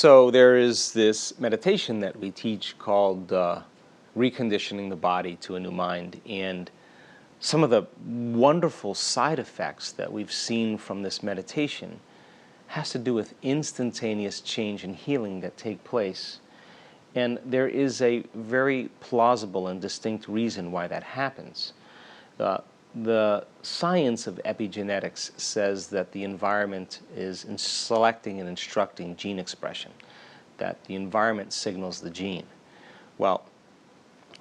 So there is this meditation that we teach called reconditioning the body to a new mind. And some of the wonderful side effects that we've seen from this meditation has to do with instantaneous change and healing that take place. And there is a very plausible and distinct reason why that happens. The science of epigenetics says that the environment is in selecting and instructing gene expression, that the environment signals the gene. Well,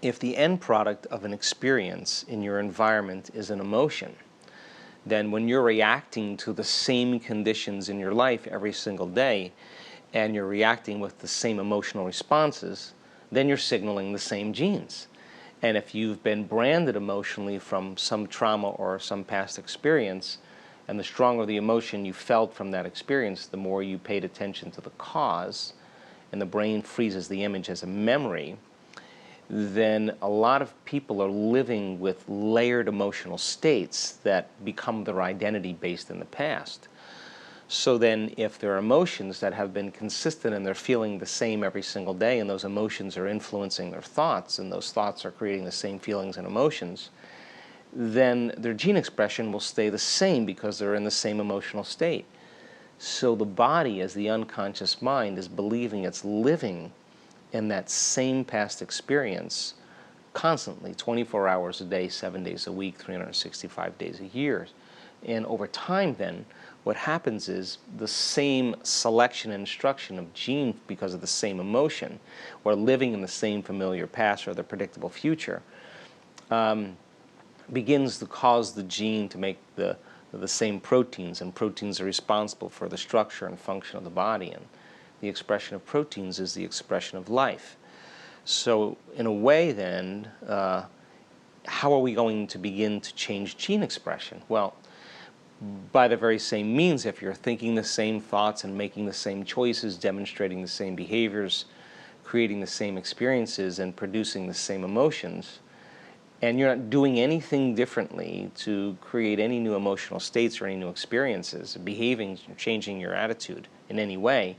if the end product of an experience in your environment is an emotion, then when you're reacting to the same conditions in your life every single day, and you're reacting with the same emotional responses, then you're signaling the same genes. And if you've been branded emotionally from some trauma or some past experience, and the stronger the emotion you felt from that experience, the more you paid attention to the cause, and the brain freezes the image as a memory, then a lot of people are living with layered emotional states that become their identity based in the past. So then if there are emotions that have been consistent and they're feeling the same every single day, and those emotions are influencing their thoughts, and those thoughts are creating the same feelings and emotions, then their gene expression will stay the same because they're in the same emotional state. So the body, as the unconscious mind, is believing it's living in that same past experience constantly, 24 hours a day, 7 days a week, 365 days a year. And over time then, what happens is the same selection and instruction of gene because of the same emotion, or living in the same familiar past or the predictable future, begins to cause the gene to make the same proteins, and proteins are responsible for the structure and function of the body, and the expression of proteins is the expression of life. So in a way then, how are we going to begin to change gene expression? Well, by the very same means, if you're thinking the same thoughts and making the same choices, demonstrating the same behaviors, creating the same experiences, and producing the same emotions, and you're not doing anything differently to create any new emotional states or any new experiences, behaving, changing your attitude in any way,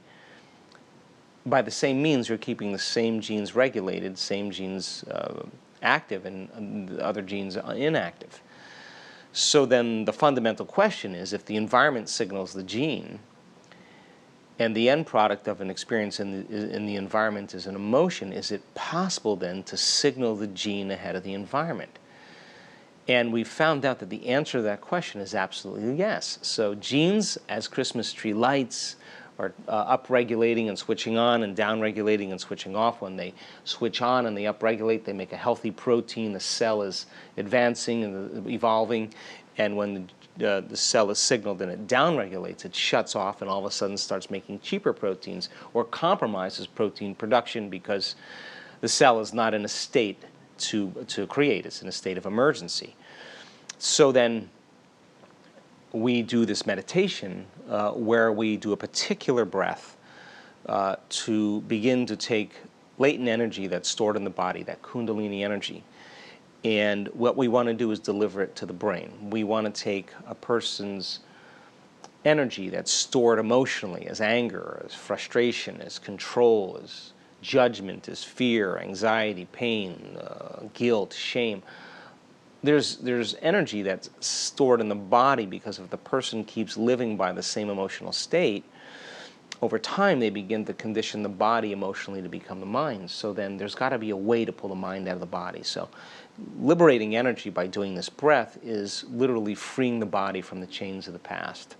by the same means, you're keeping the same genes regulated, same genes active, and the other genes inactive. So then the fundamental question is, if the environment signals the gene, and the end product of an experience in the environment is an emotion, is it possible then to signal the gene ahead of the environment? And we found out that the answer to that question is absolutely yes. So genes, as Christmas tree lights, are upregulating and switching on, and downregulating and switching off. When they switch on and they upregulate, they make a healthy protein. The cell is advancing and evolving, and when the cell is signaled and it downregulates, it shuts off and all of a sudden starts making cheaper proteins, or compromises protein production because the cell is not in a state to create. It's in a state of emergency. So then we do this meditation where we do a particular breath to begin to take latent energy that's stored in the body, that kundalini energy, and what we want to do is deliver it to the brain. We want to take a person's energy that's stored emotionally as anger, as frustration, as control, as judgment, as fear, anxiety, pain, guilt, shame. There's energy that's stored in the body because if the person keeps living by the same emotional state, over time they begin to condition the body emotionally to become the mind. So then there's got to be a way to pull the mind out of the body. So liberating energy by doing this breath is literally freeing the body from the chains of the past.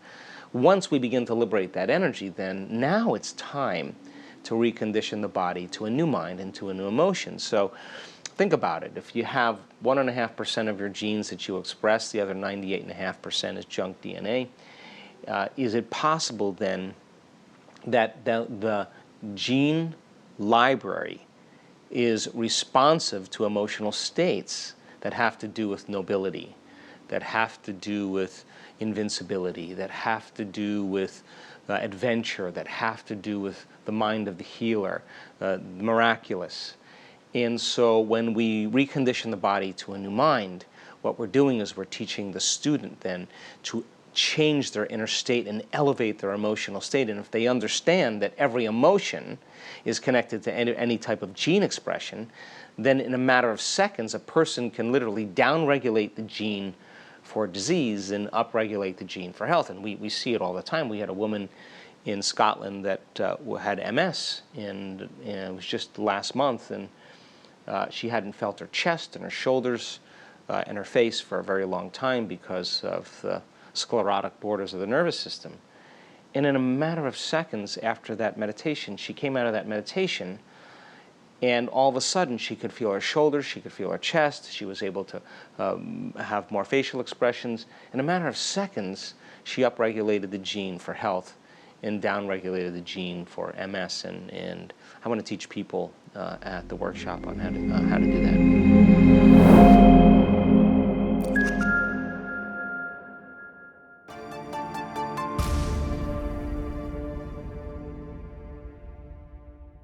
Once we begin to liberate that energy, then now it's time to recondition the body to a new mind and to a new emotion. So think about it. If you have 1.5% of your genes that you express, the other 98.5% is junk DNA, is it possible then that the gene library is responsive to emotional states that have to do with nobility, that have to do with invincibility, that have to do with adventure, that have to do with the mind of the healer, miraculous? And so when we recondition the body to a new mind, what we're doing is we're teaching the student then to change their inner state and elevate their emotional state. And if they understand that every emotion is connected to any type of gene expression, then in a matter of seconds, a person can literally downregulate the gene for disease and upregulate the gene for health. And we see it all the time. We had a woman in Scotland that had MS, and it was just last month, and she hadn't felt her chest and her shoulders and her face for a very long time because of the sclerotic borders of the nervous system. And in a matter of seconds after that meditation, she came out of that meditation, and all of a sudden she could feel her shoulders, she could feel her chest, she was able to have more facial expressions. In a matter of seconds, she upregulated the gene for health and downregulated the gene for MS. And I want to teach people at the workshop on how to do that.